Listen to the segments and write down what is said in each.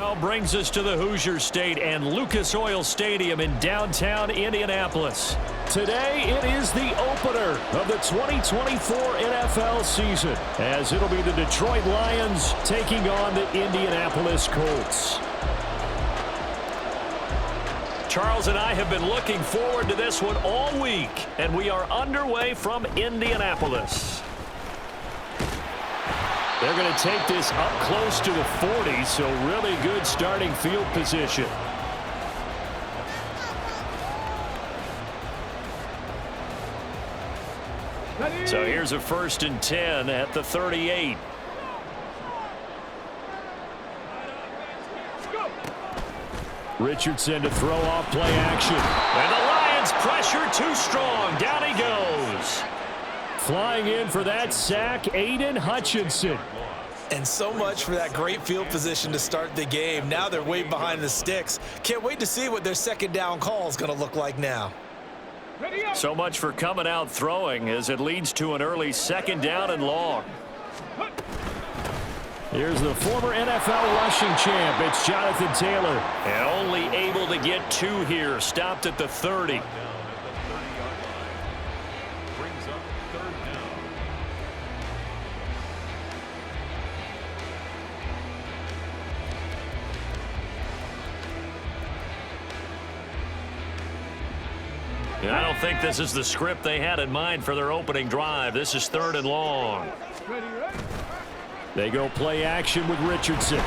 now brings us to the Hoosier State and Lucas Oil Stadium in downtown Indianapolis. Today, it is the opener of the 2024 NFL season, as it'll be the Detroit Lions taking on the Indianapolis Colts. Charles and I have been looking forward to this one all week, and we are underway from Indianapolis. They're going to take this up close to the 40, so really good starting field position. So here's a 1st and 10 at the 38. Richardson to throw off play action. And the Lions pressure too strong. Down he goes. Flying in for that sack, Aiden Hutchinson. And so much for that great field position to start the game. Now they're way behind the sticks. Can't wait to see what their second down call is going to look like now. So much for coming out throwing as it leads to an early 2nd down and long. Here's the former NFL rushing champ. It's Jonathan Taylor. And only able to get 2 here. Stopped at the 30. And I don't think this is the script they had in mind for their opening drive. This is 3rd and long. They go play action with Richardson. And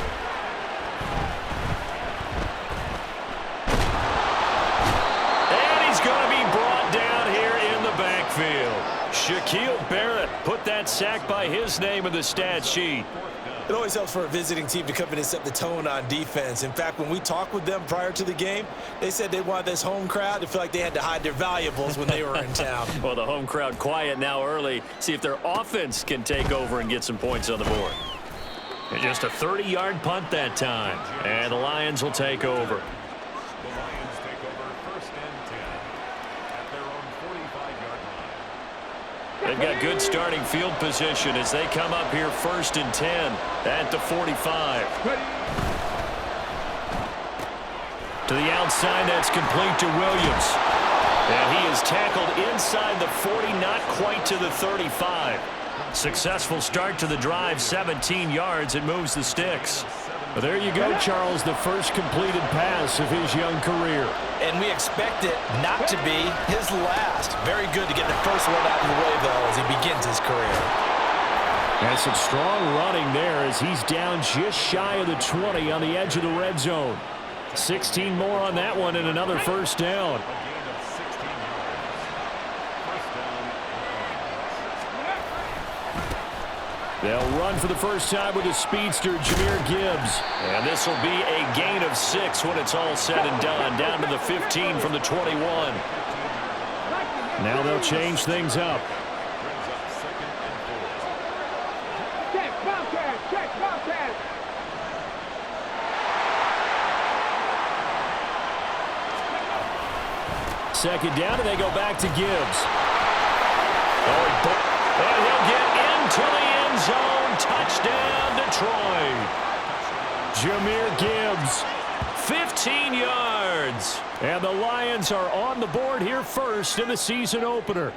he's going to be brought down here in the backfield. Shaquille Barrett put that sack by his name in the stat sheet. It always helps for a visiting team to come in and set the tone on defense. In fact, when we talked with them prior to the game, they said they wanted this home crowd to feel like they had to hide their valuables when they were in town. Well, the home crowd quiet now early. See if their offense can take over and get some points on the board. And just a 30-yard punt that time. And the Lions will take over. The Lions take over 1st and 10 at their own 45-yard line. They've got good starting field position as they come up here 1st and 10 at the 45. To the outside, that's complete to Williams. And he is tackled inside the 40, not quite to the 35. Successful start to the drive, 17 yards. It moves the sticks. Well, there you go, Charles, the first completed pass of his young career. And we expect it not to be his last. Very good to get the first one out of the way, though, as he begins his career. And some strong running there as he's down just shy of the 20 on the edge of the red zone. 16 more on that one and another 1st down. They'll run for the first time with a speedster, Jahmyr Gibbs. And this will be a gain of 6 when it's all said and done. Down to the 15 from the 21. Now they'll change things up. Second down, and they go back to Gibbs. And he'll get into the end zone. Touchdown, Detroit. Jahmyr Gibbs, 15 yards. And the Lions are on the board here first in the season opener.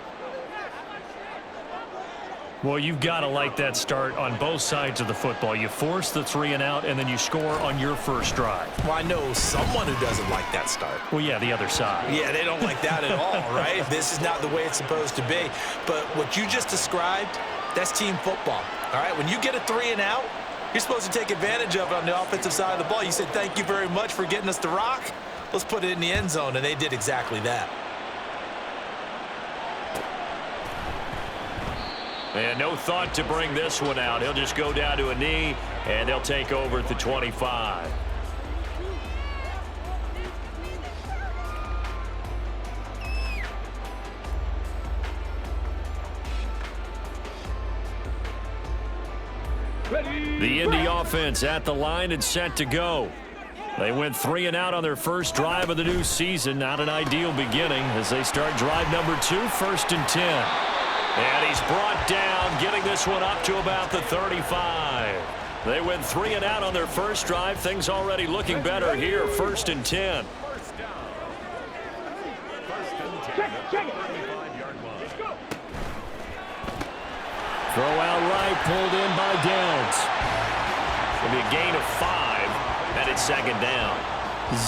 Well, you've got to like that start on both sides of the football. You force the 3 and out, and then you score on your first drive. Well, I know someone who doesn't like that start. Well, yeah, the other side. Yeah, they don't like that at all, right? This is not the way it's supposed to be. But what you just described, that's team football, all right? When you get a 3 and out, you're supposed to take advantage of it on the offensive side of the ball. You said, thank you very much for getting us the rock. Let's put it in the end zone, and they did exactly that. And no thought to bring this one out. He'll just go down to a knee, and they'll take over at the 25. The Indy offense at the line and set to go. They went 3 and out on their first drive of the new season. Not an ideal beginning as they start drive number 2, 1st and 10. And he's brought down, getting this one up to about the 35. They went 3 and out on their first drive. Things already looking better here. 1st and 10. First down. First and 10 at the 35-yard line. Throw out right, pulled in by Downs. It'll be a gain of 5, and it's 2nd down.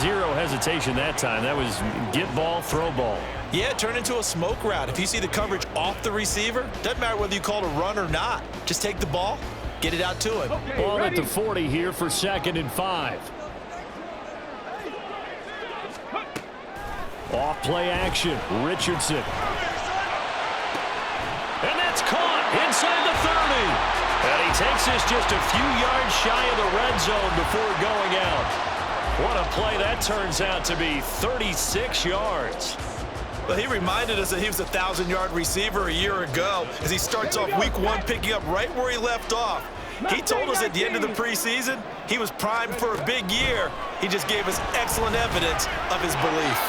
Zero hesitation that time. That was get ball, throw ball. Yeah, turn into a smoke route. If you see the coverage off the receiver, doesn't matter whether you call it a run or not. Just take the ball, get it out to him. Okay, Ball ready? at the 40 here for 2nd and 5. Off play action, Richardson. And that's caught inside the 30. And he takes this just a few yards shy of the red zone before going out. What a play that turns out to be, 36 yards. Well, he reminded us that he was a 1,000-yard receiver a year ago as he starts off week 1 picking up right where he left off. He told us at the end of the preseason he was primed for a big year. He just gave us excellent evidence of his belief.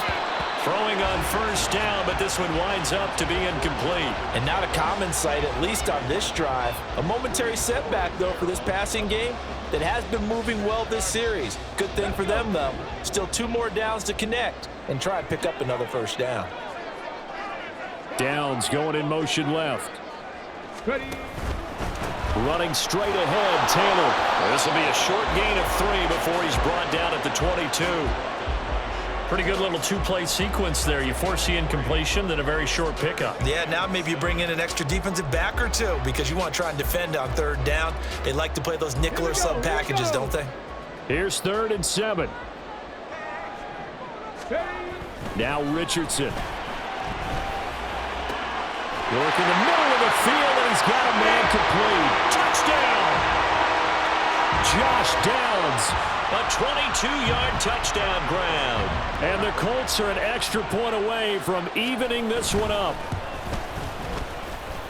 Throwing on first down, but this one winds up to be incomplete. And not a common sight, at least on this drive. A momentary setback, though, for this passing game that has been moving well this series. Good thing for them, though. Still 2 more downs to connect and try and pick up another first down. Downs going in motion left. Ready? Running straight ahead, Taylor. This will be a short gain of 3 before he's brought down at the 22. Pretty good little 2-play sequence there. You force the incompletion, then a very short pickup. Yeah, now maybe you bring in an extra defensive back or 2 because you want to try and defend on 3rd down. They like to play those nickel or sub packages, don't they? Here's 3rd and 7. Now Richardson. Work in the middle of the field, and he's got a man complete. Touchdown! Josh Downs, a 22-yard touchdown grab. And the Colts are an extra point away from evening this one up.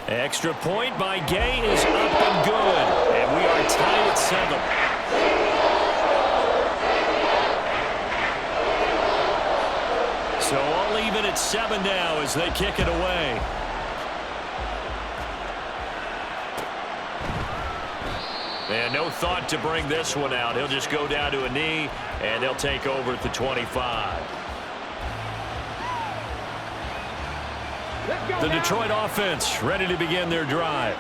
Extra point by Gay is up and good. And we are tied at 7. So all even at 7 now as they kick it away. And no thought to bring this one out. He'll just go down to a knee, and they'll take over at the 25. The Detroit offense ready to begin their drive.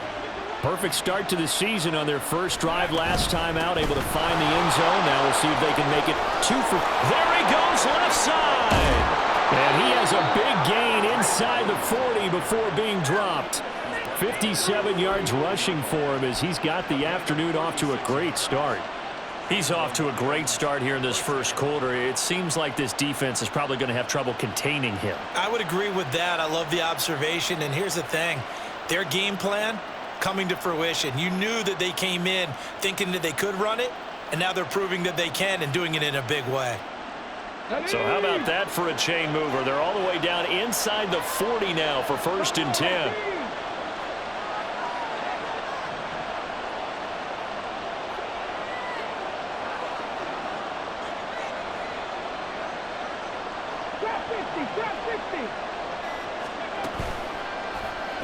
Perfect start to the season on their first drive last time out, able to find the end zone. Now we'll see if they can make it 2 for... There he goes, left side! And he has a big gain inside the 40 before being dropped. 57 yards rushing for him as he's got the afternoon off to a great start. He's off to a great start here in this first quarter. It seems like this defense is probably going to have trouble containing him. I would agree with that. I love the observation. And here's the thing. Their game plan coming to fruition. You knew that they came in thinking that they could run it, and now they're proving that they can and doing it in a big way. So how about that for a chain mover? They're all the way down inside the 40 now for 1st and 10.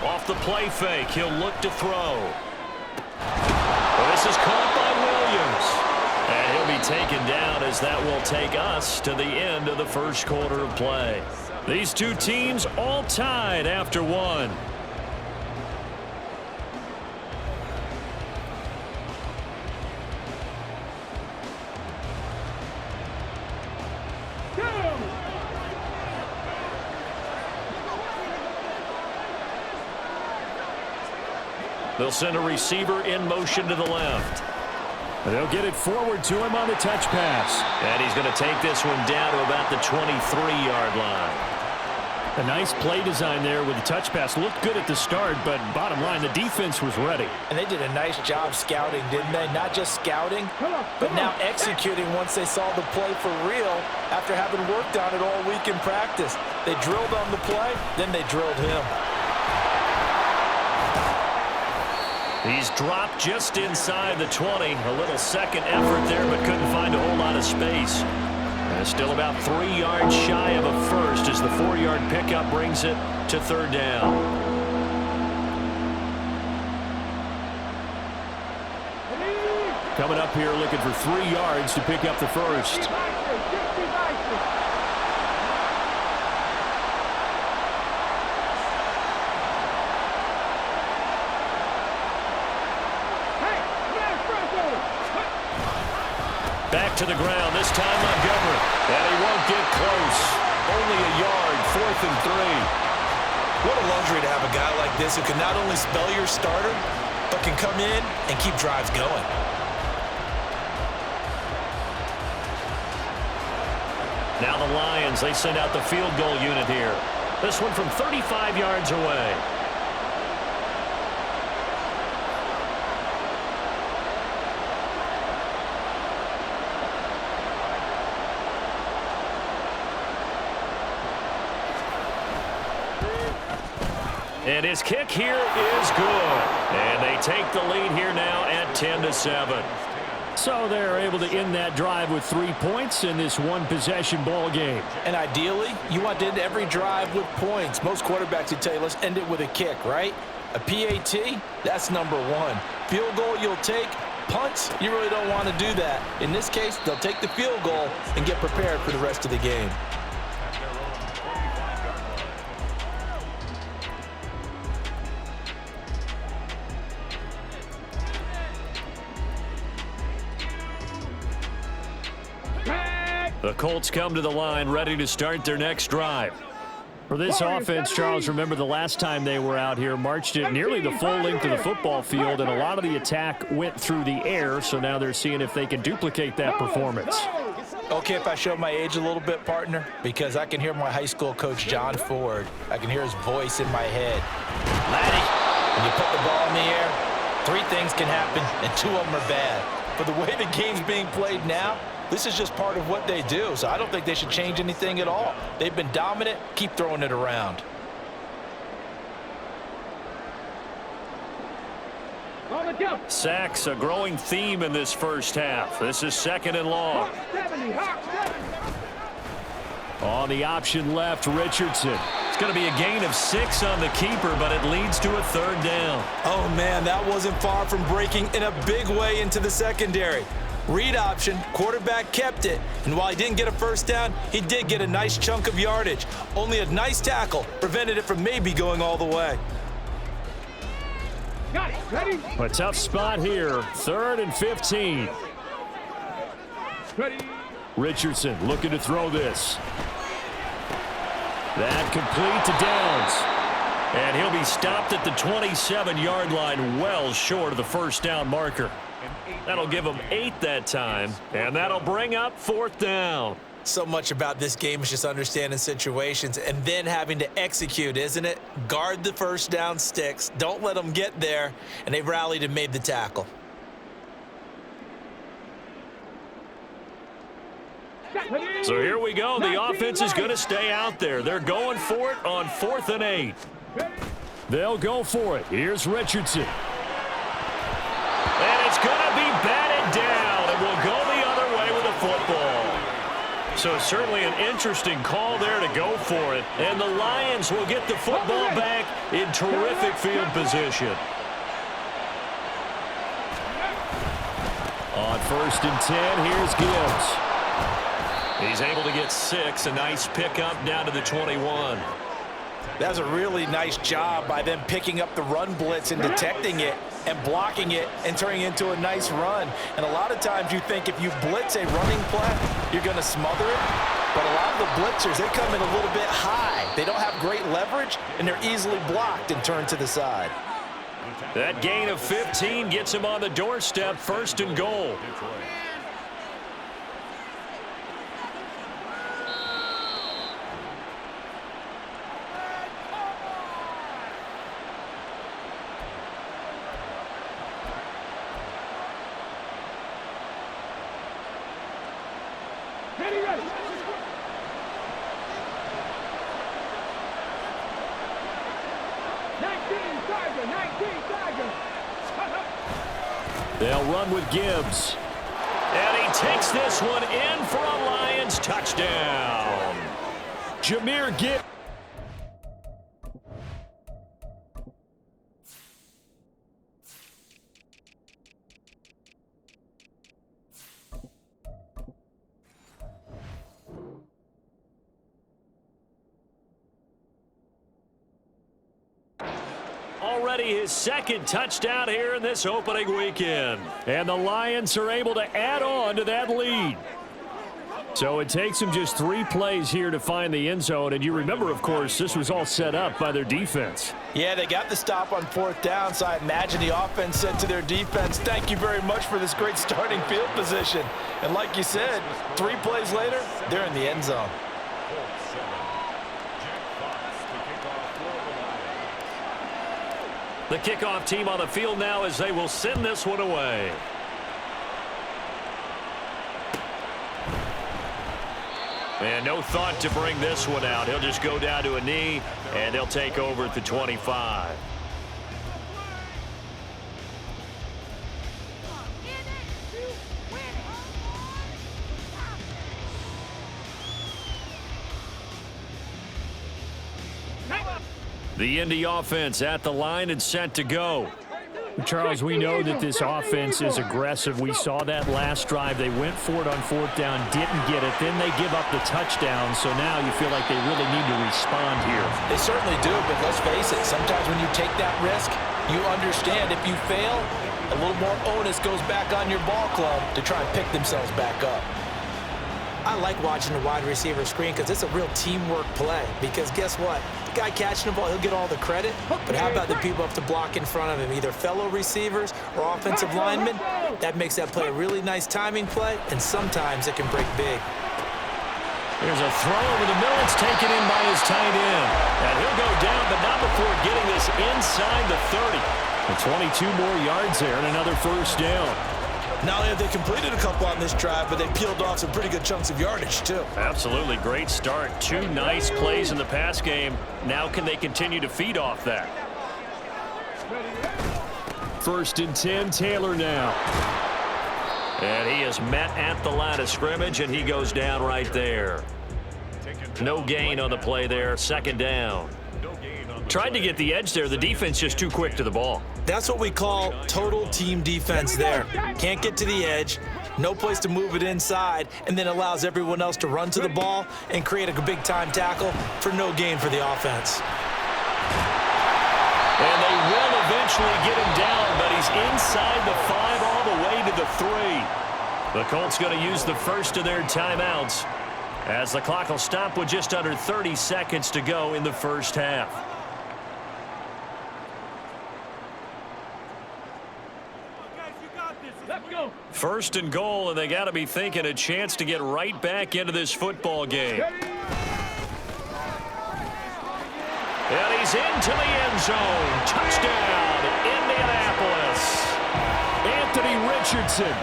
Off the play fake, he'll look to throw. This is caught by Williams. And he'll be taken down as that will take us to the end of the first quarter of play. These two teams all tied after 1. They'll send a receiver in motion to the left. They'll get it forward to him on the touch pass. And he's going to take this one down to about the 23-yard line. A nice play design there with the touch pass. Looked good at the start, but bottom line, the defense was ready. And they did a nice job scouting, didn't they? Not just scouting, but now executing once they saw the play for real after having worked on it all week in practice. They drilled on the play, then they drilled him. He's dropped just inside the 20. A little second effort there, but couldn't find a whole lot of space. And still about 3 yards shy of a first as the 4-yard pickup brings it to 3rd down. Coming up here looking for 3 yards to pick up the first. Back to the ground, this time Montgomery. And he won't get close. Only a yard, 4th and 3. What a luxury to have a guy like this who can not only spell your starter, but can come in and keep drives going. Now the Lions, they send out the field goal unit here. This one from 35 yards away. And his kick here is good. And they take the lead here now at 10-7. So they're able to end that drive with 3 points in this one-possession ball game. And ideally, you want to end every drive with points. Most quarterbacks would tell you, let's end it with a kick, right? A PAT, that's number 1. Field goal you'll take. Punts, you really don't want to do that. In this case, they'll take the field goal and get prepared for the rest of the game. The Colts come to the line ready to start their next drive. For this offense, Charles, remember the last time they were out here, marched it nearly the full length of the football field, and a lot of the attack went through the air, so now they're seeing if they can duplicate that performance. Okay, if I show my age a little bit, partner, because I can hear my high school coach, John Ford. I can hear his voice in my head. Laddie, when you put the ball in the air, 3 things can happen, and 2 of them are bad. But the way the game's being played now, this is just part of what they do, so I don't think they should change anything at all. They've been dominant. Keep throwing it around. Sacks, a growing theme in this first half. This is 2nd and long. On the option left, Richardson. It's going to be a gain of 6 on the keeper, but it leads to a 3rd down. Oh, man, that wasn't far from breaking in a big way into the secondary. Read option, quarterback kept it, and while he didn't get a first down, he did get a nice chunk of yardage. Only a nice tackle prevented it from maybe going all the way. Got it. Ready? A tough spot here, 3rd and 15. Ready? Richardson looking to throw this. That complete to Downs. And he'll be stopped at the 27-yard line, well short of the first down marker. That'll give him 8 that time, and that'll bring up 4th down. So much about this game is just understanding situations and then having to execute, isn't it? Guard the first down sticks. Don't let them get there, and they've rallied and made the tackle. So here we go. The offense is going to stay out there. They're going for it on 4th and 8. They'll go for it. Here's Richardson. And it's going to be batted down, and will go the other way with the football. So certainly an interesting call there to go for it. And the Lions will get the football back in terrific field position. On 1st and 10, here's Gibbs. He's able to get 6, a nice pickup down to the 21. That's a really nice job by them picking up the run blitz and detecting it and blocking it and turning it into a nice run. And a lot of times you think if you blitz a running play, you're going to smother it. But a lot of the blitzers, they come in a little bit high. They don't have great leverage, and they're easily blocked and turned to the side. That gain of 15 gets him on the doorstep, 1st and goal. Ready, ready. They'll run with Gibbs. And he takes this one in for a Lions touchdown. Jahmyr Gibbs. already his second touchdown here in this opening weekend. And the Lions are able to add on to that lead. So it takes them just 3 plays here to find the end zone. And you remember, of course, this was all set up by their defense. Yeah, they got the stop on 4th down, so I imagine the offense said to their defense, thank you very much for this great starting field position. And like you said, 3 plays later, they're in the end zone. The kickoff team on the field now as they will send this one away. And no thought to bring this one out. He'll just go down to a knee, and they'll take over at the 25. The Indy offense at the line and set to go. Charles, we know that this offense is aggressive. We saw that last drive. They went for it on 4th down, didn't get it. Then they give up the touchdown, so now you feel like they really need to respond here. They certainly do, but let's face it, sometimes when you take that risk, you understand if you fail, a little more onus goes back on your ball club to try and pick themselves back up. I like watching the wide receiver screen because it's a real teamwork play. Because guess what? The guy catching the ball, he'll get all the credit. But how about the people up to block in front of him, either fellow receivers or offensive linemen? That makes that play a really nice timing play, and sometimes it can break big. There's a throw over the middle. It's taken in by his tight end. And he'll go down, but not before getting this inside the 30. And 22 more yards there and another first down. Not only have they completed a couple on this drive, but they peeled off some pretty good chunks of yardage, too. Absolutely great start. 2 nice plays in the pass game. Now can they continue to feed off that? 1st and 10, Taylor now. And he is met at the line of scrimmage, and he goes down right there. No gain on the play there. 2nd down. Tried to get the edge there. The defense just too quick to the ball. That's what we call total team defense there. Can't get to the edge, no place to move it inside, and then allows everyone else to run to the ball and create a big-time tackle for no gain for the offense. And they will eventually get him down, but he's inside the 5 all the way to the 3. The Colts going to use the first of their timeouts as the clock will stop with just under 30 seconds to go in the first half. First and goal, and they got to be thinking a chance to get right back into this football game. And he's into the end zone. Touchdown, Indianapolis. Anthony Richardson.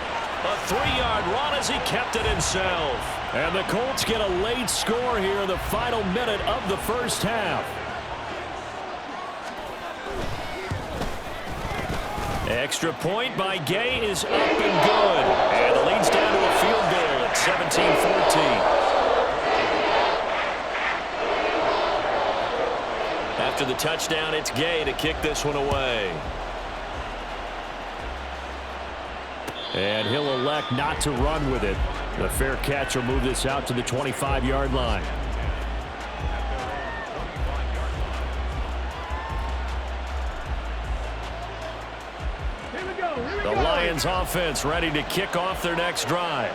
A 3-yard run as he kept it himself. And the Colts get a late score here in the final minute of the first half. Extra point by Gay is up and good. And the lead's down to a field goal at 17-14. After the touchdown, it's Gay to kick this one away. And he'll elect not to run with it. The fair catch will move this out to the 25-yard line. The Lions offense ready to kick off their next drive.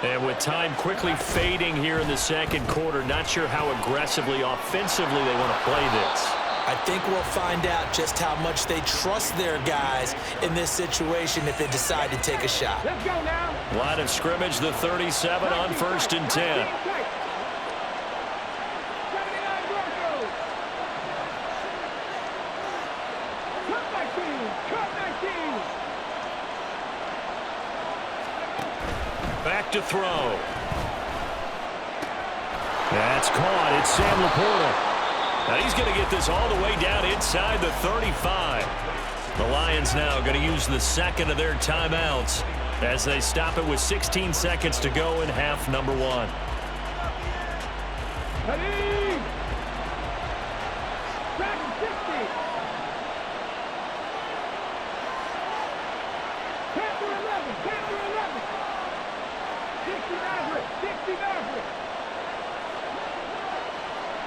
And with time quickly fading here in the second quarter, not sure how aggressively, offensively they want to play this. I think we'll find out just how much they trust their guys in this situation if they decide to take a shot. Let's go now. Line of scrimmage, the 37 on 1st and 10. Back to throw. That's caught. It's Sam Laporta. Now he's going to get this all the way down inside the 35. The Lions now going to use the second of their timeouts as they stop it with 16 seconds to go in half number 1. Ready? Back 60. Panther 11. Panther 11. 60 Maverick. 60 Maverick.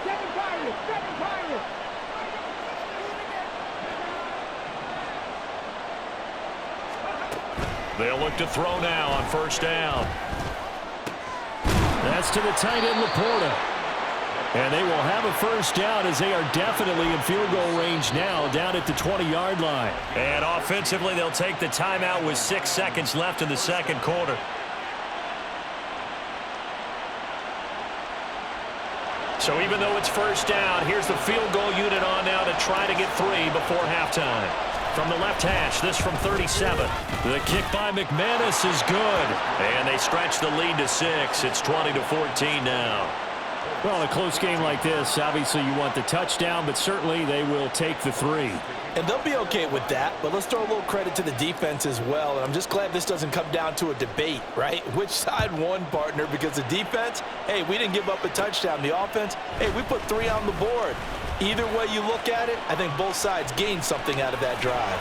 7 Pirates. 7 Pirates. They'll look to throw now on first down. That's to the tight end, Laporta. And they will have a first down as they are definitely in field goal range now down at the 20-yard line. And offensively, they'll take the timeout with 6 seconds left in the second quarter. So even though it's first down, here's the field goal unit on now to try to get 3 before halftime. From the left hash, this from 37. The kick by McManus is good. And they stretch the lead to 6. It's 20-14 now. Well, in a close game like this, obviously you want the touchdown, but certainly they will take the 3. And they'll be okay with that, but let's throw a little credit to the defense as well. And I'm just glad this doesn't come down to a debate, right? Which side won, partner? Because the defense, hey, we didn't give up a touchdown. The offense, hey, we put 3 on the board. Either way you look at it, I think both sides gained something out of that drive.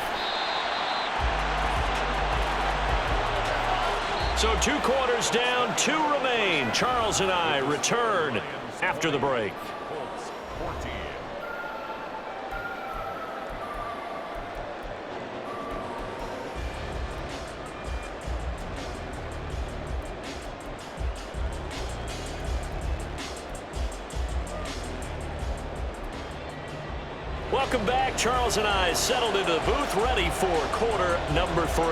So 2 quarters down, 2 remain. Charles and I return after the break. Colts 14. Welcome back. Charles and I settled into the booth, ready for quarter number 3.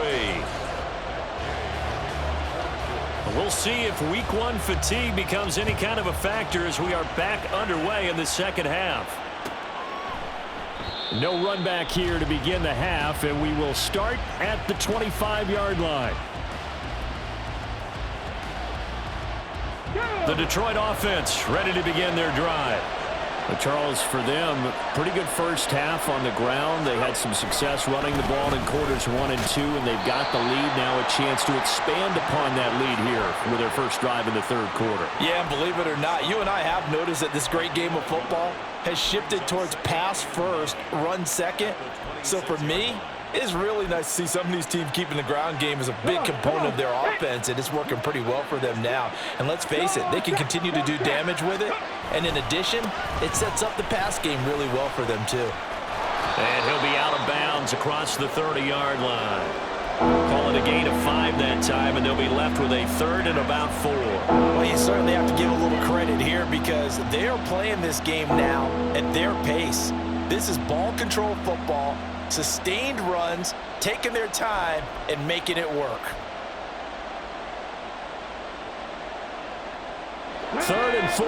We'll see if week 1 fatigue becomes any kind of a factor as we are back underway in the second half. No run back here to begin the half, and we will start at the 25-yard line. The Detroit offense ready to begin their drive. But Charles, for them, pretty good first half on the ground. They had some success running the ball in quarters 1 and 2, and they've got the lead now, a chance to expand upon that lead here with their first drive in the third quarter. Yeah, and believe it or not, you and I have noticed that this great game of football has shifted towards pass first, run second. So for me, it's really nice to see some of these teams keeping the ground game as a big component of their offense, and it's working pretty well for them now. And let's face it, they can continue to do damage with it. And in addition, it sets up the pass game really well for them too. And he'll be out of bounds across the 30-yard line. Call it a gain of 5 that time, and they'll be left with a 3rd and about 4. Well, you certainly have to give a little credit here because they are playing this game now at their pace. This is ball control football, sustained runs, taking their time, and making it work. 3rd and 4.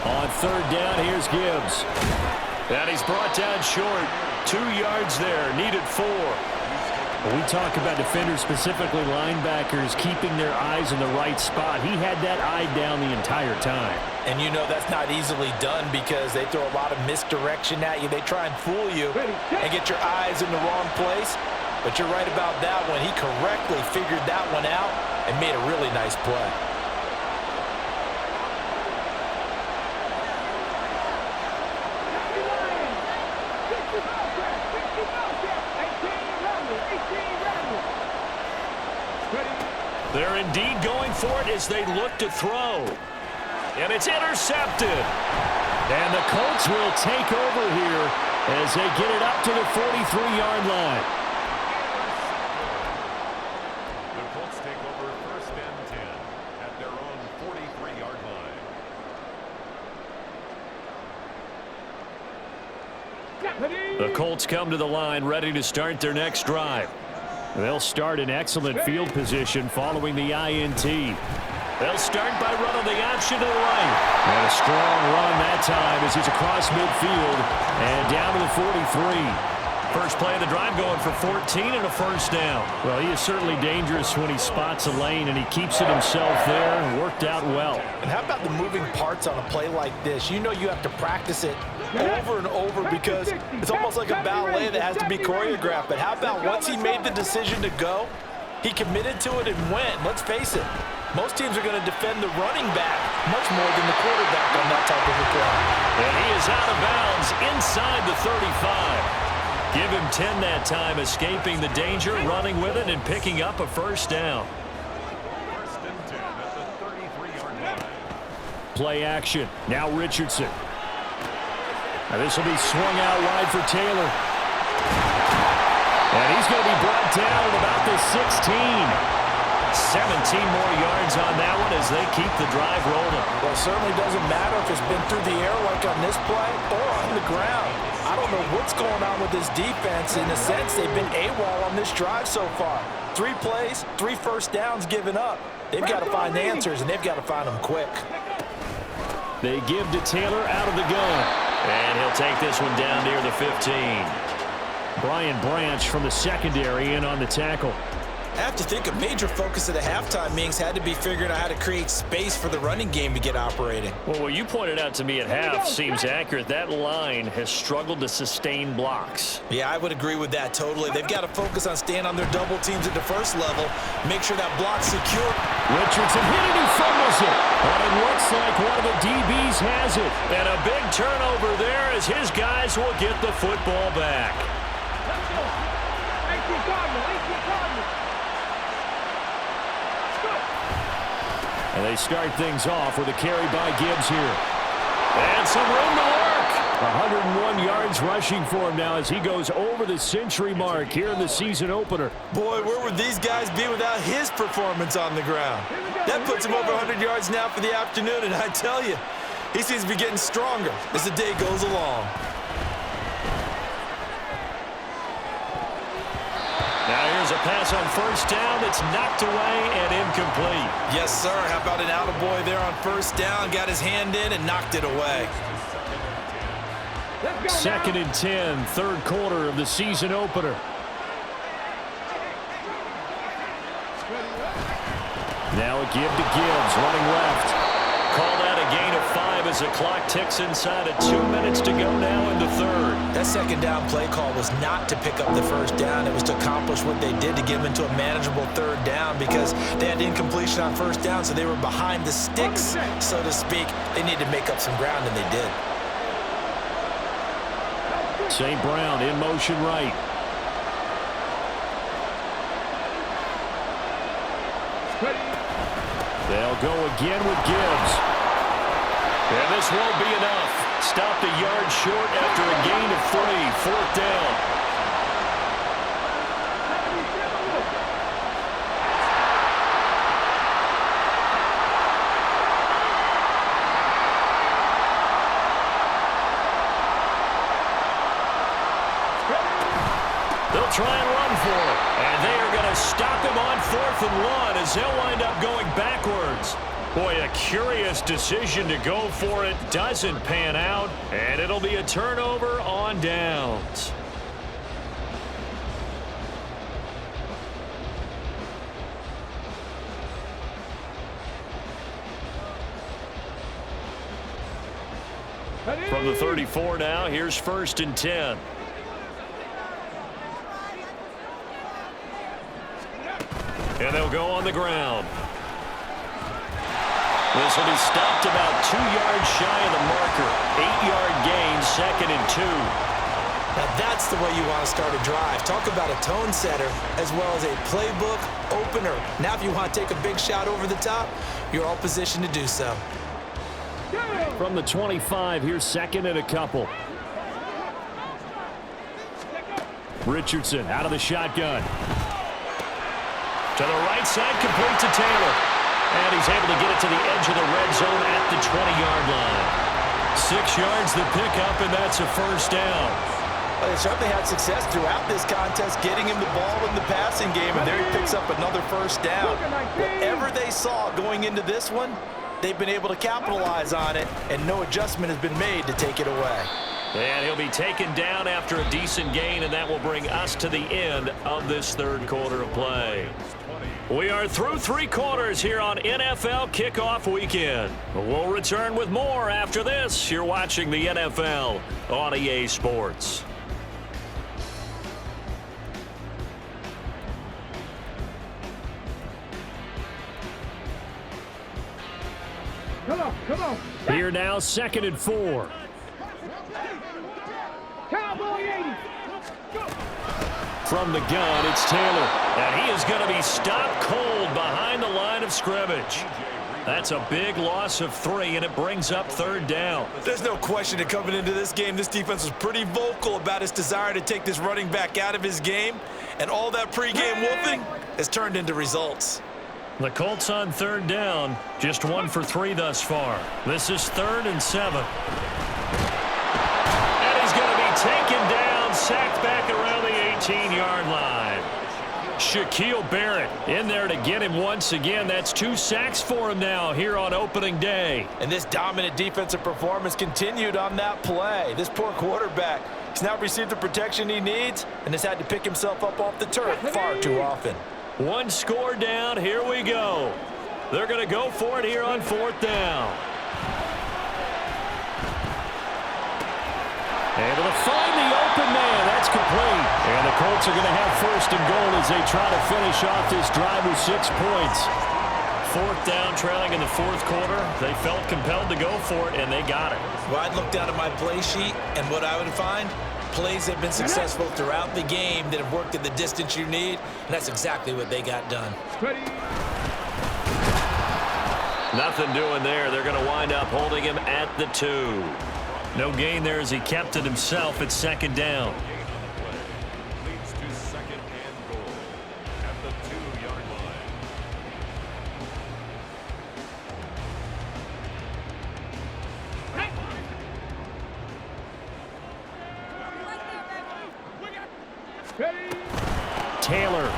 On 3rd down, here's Gibbs. And he's brought down short. 2 yards there, needed 4. We talk about defenders, specifically linebackers, keeping their eyes in the right spot. He had that eye down the entire time. And you know that's not easily done because they throw a lot of misdirection at you. They try and fool you and get your eyes in the wrong place. But you're right about that one. He correctly figured that one out and made a really nice play. They're indeed going for it as they look to throw. And it's intercepted. And the Colts will take over here as they get it up to the 43-yard line. The Colts take over 1st and 10 at their own 43-yard line. The Colts come to the line ready to start their next drive. They'll start in excellent field position following the INT. They'll start by running the option to the right. And a strong run that time as he's across midfield and down to the 43. First play of the drive going for 14 and a first down. Well, he is certainly dangerous when he spots a lane, and he keeps it himself there and worked out well. And how about the moving parts on a play like this? You know you have to practice it over and over because it's almost like a ballet that has to be choreographed. But how about once he made the decision to go, he committed to it and went. Let's face it, most teams are going to defend the running back much more than the quarterback on that type of a play. And he is out of bounds inside the 35. Give him 10 that time, escaping the danger, running with it, and picking up a first down. 1st and 10 at the 33-yard line. Play action. Now Richardson. Now this will be swung out wide for Taylor. And he's going to be brought down at about the 16. 17 more yards on that one as they keep the drive rolling. Well, it certainly doesn't matter if it's been through the air like on this play or on the ground. I don't know what's going on with this defense. In a sense, they've been AWOL on this drive so far. 3 plays, 3 first downs given up. They've got to find answers, and they've got to find them quick. They give to Taylor out of the gun. And he'll take this one down near the 15. Brian Branch from the secondary in on the tackle. I have to think a major focus of the halftime meetings had to be figuring out how to create space for the running game to get operating. Well, what you pointed out to me at half seems accurate. That line has struggled to sustain blocks. Yeah, I would agree with that totally. They've got to focus on staying on their double teams at the first level, make sure that block's secure. Richardson hit it, he fumbles it. But it looks like one of the DBs has it. And a big turnover there as his guys will get the football back. Let's go. 18 Cardinals. 18 Cardinals. And they start things off with a carry by Gibbs here. And some room to work. 101 yards rushing for him now as he goes over the century mark here in the season opener. Boy, where would these guys be without his performance on the ground? That puts him over 100 yards now for the afternoon, and I tell you, he seems to be getting stronger as the day goes along. Now here's a pass on first down that's knocked away and incomplete. Yes, sir. How about an attaboy there on first down? Got his hand in and knocked it away. Second and 10, third quarter of the season opener. Now a give to Gibbs, running left. Call that a gain of 5 as the clock ticks inside of 2 minutes to go now in the third. That second down play call was not to pick up the first down. It was to accomplish what they did to get them into a manageable third down because they had incompletion on first down, so they were behind the sticks, so to speak. They needed to make up some ground, and they did. St. Brown in motion right. They'll go again with Gibbs. And this won't be enough. Stopped a yard short after a gain of 3. Fourth down. They'll try and run for it. And they are going to stop him on 4th and 1 as they'll wind up going backwards. Boy, a curious decision to go for it. Doesn't pan out. And it'll be a turnover on downs. From the 34 now, here's 1st and 10. And they'll go on the ground. This will be stopped about 2 yards shy of the marker. 8-yard gain, 2nd and 2. Now that's the way you want to start a drive. Talk about a tone setter as well as a playbook opener. Now if you want to take a big shot over the top, you're all positioned to do so. From the 25, here's 2nd and a couple. Richardson out of the shotgun. To the right side, complete to Taylor. And he's able to get it to the edge of the red zone at the 20-yard line. 6 yards the pickup, and that's a first down. Well, they certainly had success throughout this contest getting him the ball in the passing game, and there he picks up another first down. Whatever they saw going into this one, they've been able to capitalize on it, and no adjustment has been made to take it away. And he'll be taken down after a decent gain, and that will bring us to the end of this third quarter of play. We are through 3 quarters here on NFL Kickoff Weekend. We'll return with more after this. You're watching the NFL on EA Sports. Come on. Here now, 2nd and 4. Cowboy 80. From the gun, it's Taylor. And he is going to be stopped cold behind the line of scrimmage. That's a big loss of 3, and it brings up 3rd down. There's no question that coming into this game, this defense was pretty vocal about its desire to take this running back out of his game, and all that pregame wolfing has turned into results. The Colts on 3rd down, just 1 for 3 thus far. This is 3rd and 7. And he's going to be taken down, sacked back around the 18-yard line. Shaquille Barrett in there to get him once again. That's 2 sacks for him now here on opening day. And this dominant defensive performance continued on that play. This poor quarterback has now received the protection he needs and has had to pick himself up off the turf far too often. 1 score down. Here we go. They're going to go for it here on 4th down. Able to find the open man. That's complete. And the Colts are going to have 1st and goal as they try to finish off this drive with 6 points. 4th down, trailing in the 4th quarter. They felt compelled to go for it, and they got it. Well, I'd look down at my play sheet, and what I would find, plays have been successful throughout the game that have worked at the distance you need, and that's exactly what they got done. Nothing doing there. They're going to wind up holding him at the 2. No gain there as he kept it himself at 2nd down. Leads to 2nd and goal at the 2-yard line. Taylor.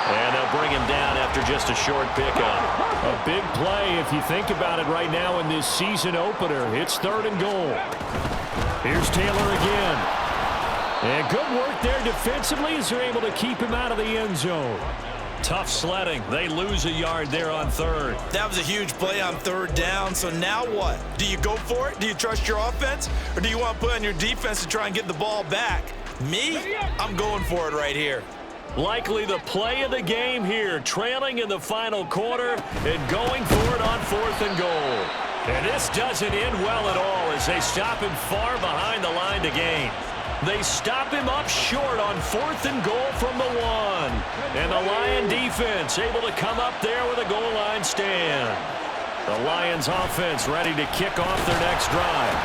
And they'll bring him down after just a short pickup. A big play if you think about it right now in this season opener. It's 3rd and goal. Here's Taylor again. And good work there defensively as they're able to keep him out of the end zone. Tough sledding. They lose a yard there on 3rd. That was a huge play on 3rd down, so now what? Do you go for it? Do you trust your offense? Or do you want to put on your defense to try and get the ball back? Me? I'm going for it right here. Likely the play of the game here, trailing in the final quarter and going for it on 4th and goal. And this doesn't end well at all as they stop him far behind the line to gain. They stop him up short on 4th and goal from the 1. And the Lion defense able to come up there with a goal line stand. The Lions offense ready to kick off their next drive.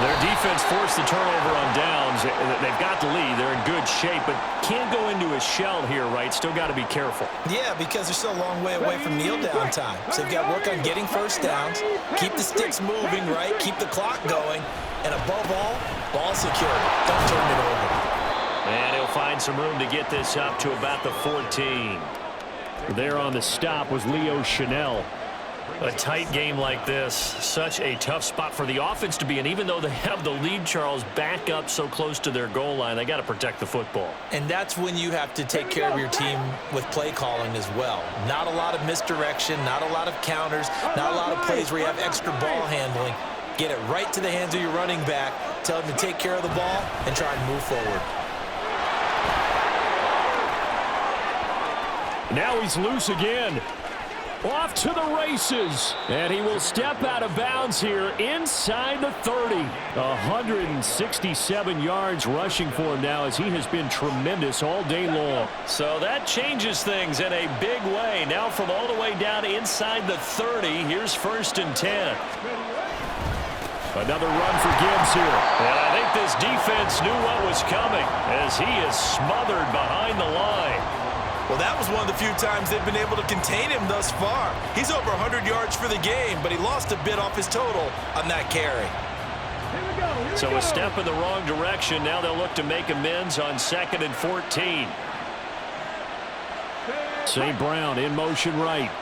Their defense forced the turnover on downs. They've got the lead. They're in good shape, but can't go into a shell here, right? Still got to be careful. Yeah, because they're still a long way away from kneel down time. So they've got to work on getting 1st downs, keep the sticks moving, right? Keep the clock going, and above all, ball security. Don't turn it over. And he'll find some room to get this up to about the 14. There on the stop was Leo Chanel. A tight game like this, such a tough spot for the offense to be in. Even though they have the lead, Charles, back up so close to their goal line, they got to protect the football. And that's when you have to take care of your team with play calling as well. Not a lot of misdirection, not a lot of counters, not a lot of plays where you have extra ball handling. Get it right to the hands of your running back, tell him to take care of the ball, and try and move forward. Now he's loose again. Off to the races. And he will step out of bounds here inside the 30. 167 yards rushing for him now as he has been tremendous all day long. So that changes things in a big way. Now from all the way down inside the 30, here's 1st and 10. Another run for Gibbs here. And I think this defense knew what was coming as he is smothered behind the line. Well, that was one of the few times they've been able to contain him thus far. He's over 100 yards for the game, but he lost a bit off his total on that carry. So a step in the wrong direction. Now they'll look to make amends on 2nd and 14. St. Brown in motion right.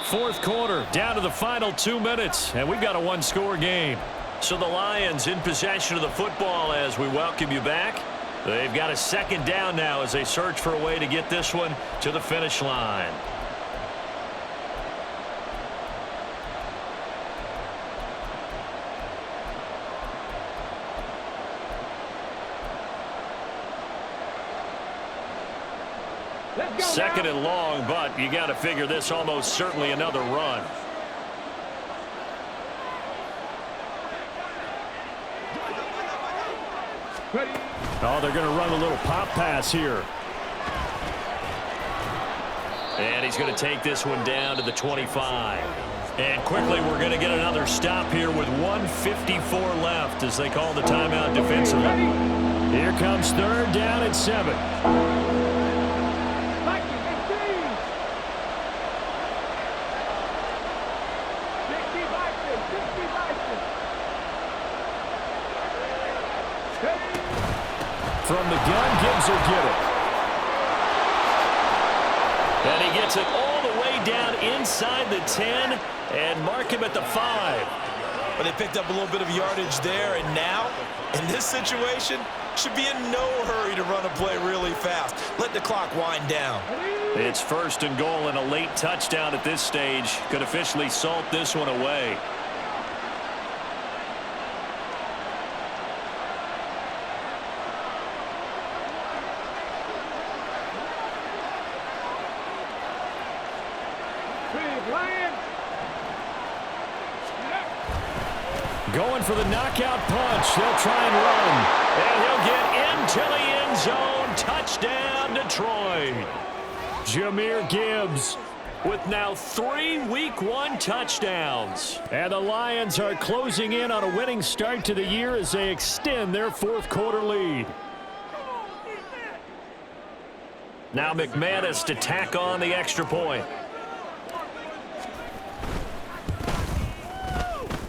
Fourth quarter, down to the final 2 minutes, and we've got a 1-score game. So the Lions in possession of the football as we welcome you back. They've got a 2nd down now as they search for a way to get this one to the finish line. Second and long, but you got to figure this almost certainly another run. Ready. Oh, they're going to run a little pop pass here. And he's going to take this one down to the 25. And quickly, we're going to get another stop here with 1:54 left as they call the timeout defensively. Here comes third down and 7. From the gun, Gibbs will get it. And he gets it all the way down inside the 10 and mark him at the 5. But they picked up a little bit of yardage there, and now, in this situation, should be in no hurry to run a play really fast. Let the clock wind down. It's first and goal, and a late touchdown at this stage could officially salt this one away. Going for the knockout punch. They'll try and run. And he'll get into the end zone. Touchdown, Detroit. Jahmyr Gibbs with now 3 Week 1 touchdowns. And the Lions are closing in on a winning start to the year as they extend their fourth quarter lead. Now McManus to tack on the extra point.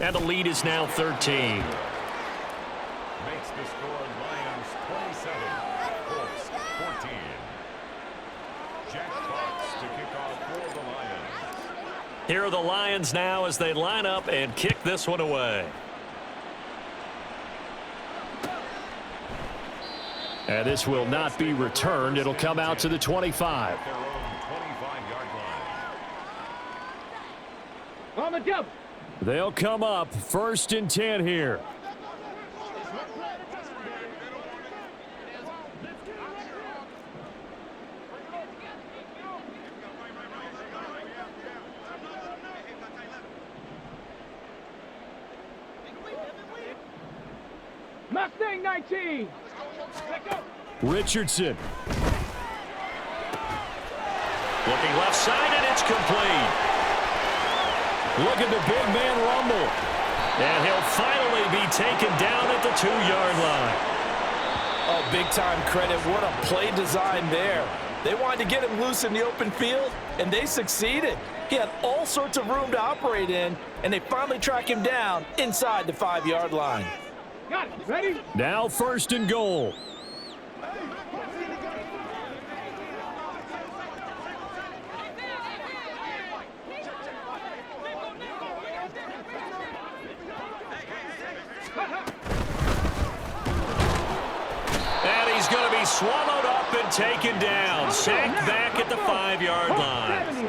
And the lead is now 13. Makes the score Lions 27, Colts 14. Jack Fox to kick off for the Lions. Here are the Lions now as they line up and kick this one away. And this will not be returned. It'll come out to the 25. Their own 25-yard line. On the jump. They'll come up first and 10 here. Mustang 19. Richardson. Looking left side, and it's complete. Look at the big man rumble. And he'll finally be taken down at the 2-yard line. Oh, big-time credit. What a play design there. They wanted to get him loose in the open field, and they succeeded. He had all sorts of room to operate in, and they finally track him down inside the 5-yard line. Got it. Ready? Now first and goal. And he's going to be swallowed up and taken down. Sacked back at the 5-yard line.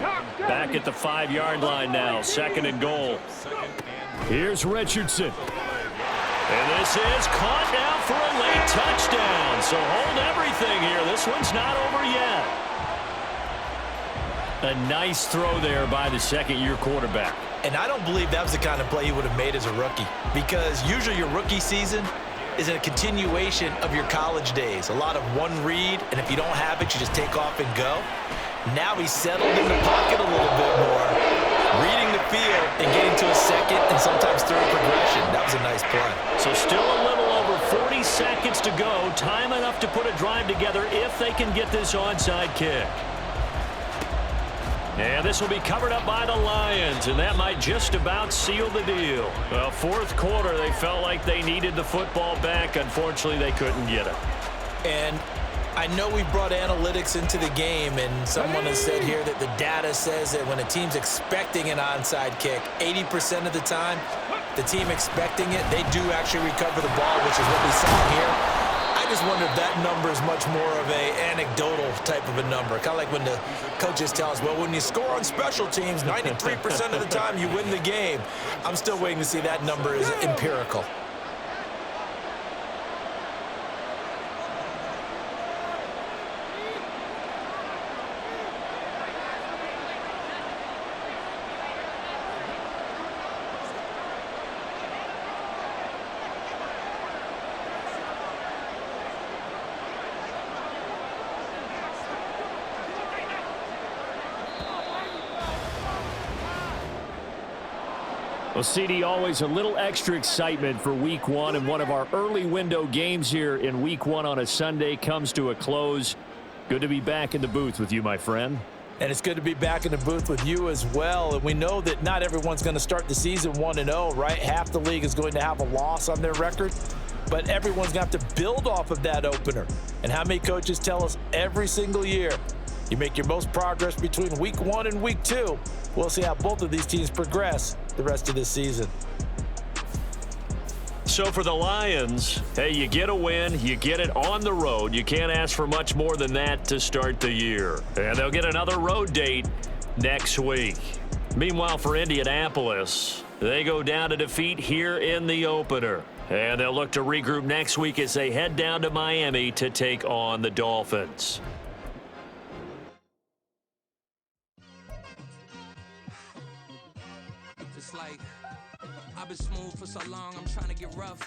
Back at the 5-yard line now. Second and goal. Here's Richardson. And this is caught now for a late touchdown. So hold everything here. This one's not over yet. A nice throw there by the second-year quarterback. And I don't believe that was the kind of play he would have made as a rookie, because usually your rookie season is a continuation of your college days. A lot of one read, and if you don't have it, you just take off and go. Now he's settled in the pocket a little bit more, reading the field and getting to a second and sometimes third progression. That was a nice play. So still a little over 40 seconds to go. Time enough to put a drive together if they can get this onside kick. And this will be covered up by the Lions, and that might just about seal the deal. Well, fourth quarter, they felt like they needed the football back. Unfortunately, they couldn't get it. And I know we brought analytics into the game, and someone has said here that the data says that when a team's expecting an onside kick, 80% of the time, the team expecting it, they do actually recover the ball, which is what we saw here. I just wonder if that number is much more of a anecdotal type of a number. Kind of like when the coaches tell us, well, when you score on special teams, 93% of the time you win the game. I'm still waiting to see that number is empirical. Well, CD, always a little extra excitement for Week 1, and one of our early window games here in Week 1 on a Sunday comes to a close. Good to be back in the booth with you, my friend. And it's good to be back in the booth with you as well. And we know that not everyone's going to start the season 1-0, right? Half the league is going to have a loss on their record, but everyone's going to have to build off of that opener. And how many coaches tell us every single year, you make your most progress between Week 1 and Week 2. We'll see how both of these teams progress the rest of this season. So for the Lions, hey, you get a win, you get it on the road. You can't ask for much more than that to start the year. And they'll get another road date next week. Meanwhile, for Indianapolis, they go down to defeat here in the opener. And they'll look to regroup next week as they head down to Miami to take on the Dolphins. It's like I've been smooth for so long, I'm trying to get rough.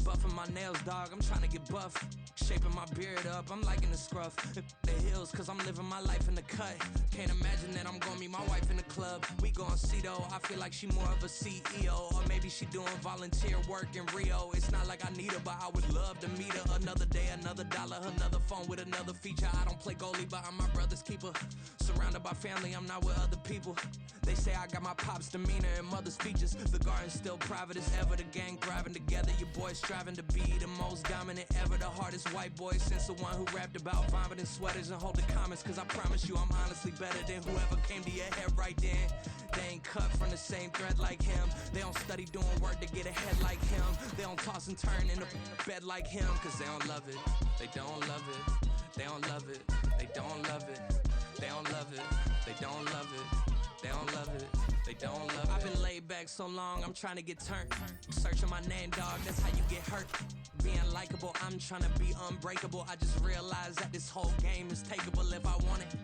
Buffing my nails, dog, I'm trying to get buff. Shaping my beard up, I'm liking the scruff. The hills, cause I'm living my life in the cut. Can't imagine that I'm gonna meet my wife in the club. We gon' see though, I feel like she more of a CEO. Or maybe she doing volunteer work in Rio. It's not like I need her, but I would love to meet her. Another day, another dollar, another phone with another feature. I don't play goalie, but I'm my brother's keeper. Surrounded by family, I'm not with other people. They say I got my pop's demeanor and mother's features. The garden's still private as ever, the gang thriving together. Your boys striving to be the most dominant ever. The hardest white boy since the one who rapped about vomiting sweaters and hold the comments. Cause I promise you I'm honestly better than whoever came to your head right then. They ain't cut from the same thread like him. They don't study doing work to get ahead like him. They don't toss and turn in a bed like him. Cause they don't love it, they don't love it. They don't love it, they don't love it. They don't love it, they don't love it. They don't love it, they don't love it. I've been laid back so long, I'm trying to get turned. Searching my name, dog, that's how you get hurt. Being likable, I'm trying to be unbreakable. I just realized that this whole game is takeable if I want it.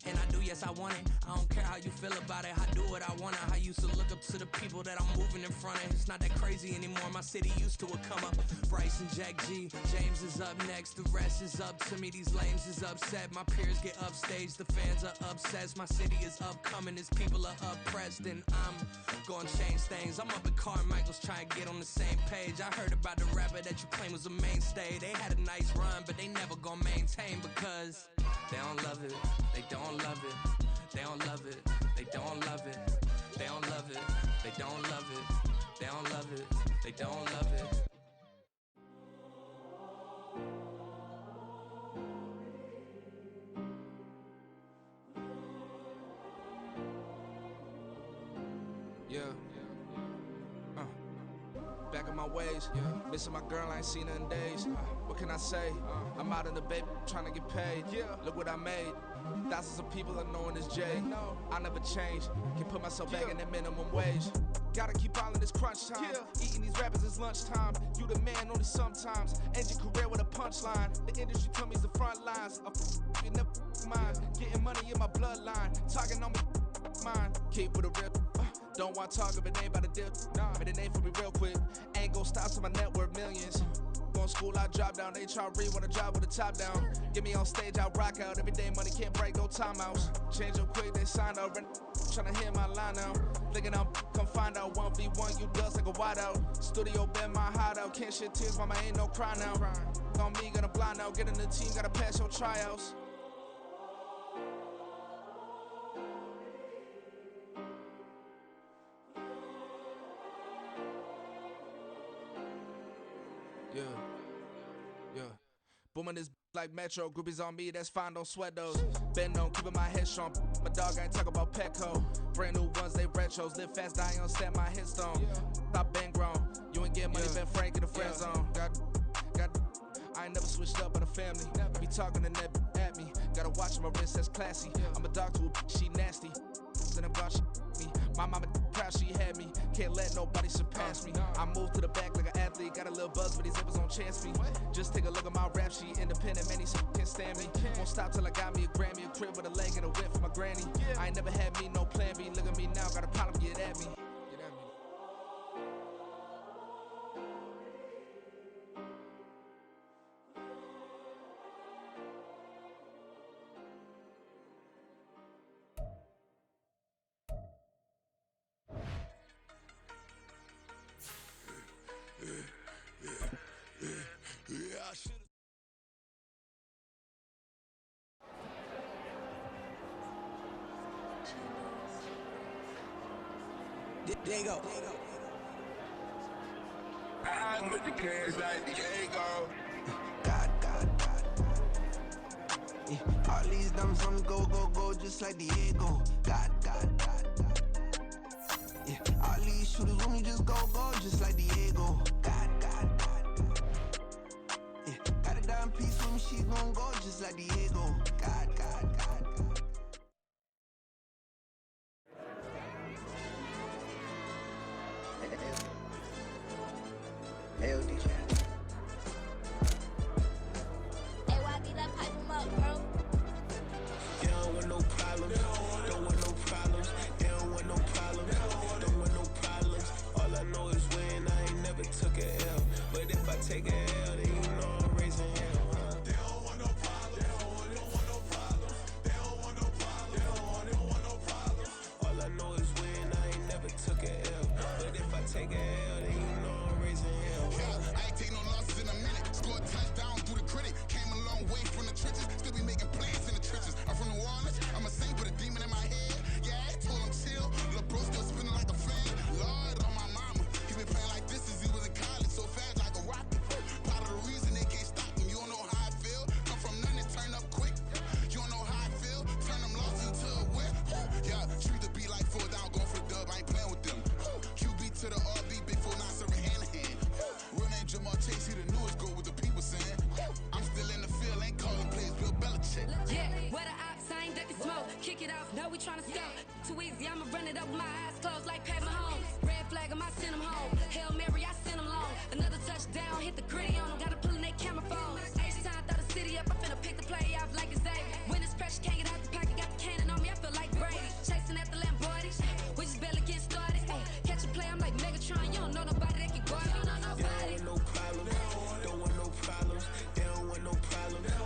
And I do, yes, I want it. I don't care how you feel about it, I do what I want. I used to look up to the people that I'm moving in front of. It's not that crazy anymore, my city used to a come up. Bryce and Jack G, James is up next, the rest is up to me. These lames is upset, my peers get upstage, the fans are obsessed. My city is upcoming, his people are oppressed, and I'm gonna change things. I'm up at Carmichael's trying to get on the same page. I heard about the rapper that you claim was a mainstay. They had a nice run, but they never gonna maintain because they don't love it, they don't love it, they don't love it, they don't love it, they don't love it, they don't love it, they don't love it, they don't love it. Yeah. Back in my ways, missing my girl, I ain't seen her in days. What can I say? I'm out in the baby, trying to get paid. Look what I made. Thousands of people are knowing this Jay. I never change, can put myself back in that minimum wage. Gotta keep all in this crunch time. Eating these rappers is lunchtime. You the man only sometimes. End your career with a punchline. The industry told me it's the front lines. You never mine. Getting money in my bloodline. Talking on me, mine. Keep with a real. Don't want to talk if it ain't about a deal. But it ain't for me real quick. Ain't gon' stop till my net worth millions. Going school, I drop down. They try to read when I drop with the top down. Get me on stage, I rock out. Every day money can't break, no timeouts. Change up quick, they sign up. Tryna hear my line out. Thinking I'm come find out 1v1, you dust like a wideout. Studio been my hideout. Can't shed tears, mama ain't no cry now. On me, gonna blind out. Get in the team, gotta pass your tryouts. Yeah. Booming this like Metro. Groupies on me, that's fine, don't sweat those. Been on, keeping my head strong. My dog ain't talk about Petco. Brand new ones, they retros. Live fast, I ain't on stand my headstone. Stop been grown. You ain't get money, been frank in the friend zone. I ain't never switched up on the family. Be talking to that at me. Gotta watch my wrist, that's classy. I'm a dog to a she nasty. Then I'm about she me. My mama proud she had me. Can't let nobody surpass me. I moved to the back like an athlete. Got a little buzz, but these zippers on chance me. Just take a look at my rap sheet. Independent, man, these can't stand me. Won't stop till I got me a Grammy, a crib with a leg and a whip for my granny. I ain't never had me no plan B. Look at me now, got a problem, get at me. Diego. I'm with the kids like Diego. God. Yeah. All these diamonds on the go, just like Diego. God. Yeah. All these shooters with me just go, just like Diego. God. Yeah. Got a dime piece with me, she gon' go just like Diego. God. Hell, DJ. Hey, why be that pipe him up, bro? They don't want no problems. Don't want no problems. They don't want no problems. Don't want no problems. All I know is when I ain't never took a L. But if I take a L, then you know I'm raising hell. They don't want no problems. They don't want no problems. They don't want no problems. They don't want no problems. All I know is when I ain't never took a L. But if I take a L, then you know I'm raising hell. Yeah, I ain't take no losses in a minute. Scored touchdown through the critic. Came a long way from the trenches. Still be making plays in the trenches. I'm from New Orleans. I'm a saint with a demon in my head. Yeah, I told him chill. Lil' bro still spinning like a fan. Lord on my mama. He been playing like this since he was in college. So fast like a rocket. Part of the reason they can't stop him. You don't know how I feel. Come from nothing, turn up quick. You don't know how I feel. Turn them losses into a whip. Yeah, treat the beat like 4 down. Going for the dub. I ain't playing with them. QB to the RB. Big 4-9 serving hand to hand. Real name Jamal Chase. He the newest goal with the people saying. I'm still in the field. Ain't calling plays. Bill Belichick. Yeah, where the ops, I ain't ducking smoke. Kick it off, now we tryna score. Too easy, I'ma run it up with my eyes closed like Pat Mahomes. Red flag, I send him home. Hail Mary, I send him long. Another touchdown, hit the gritty,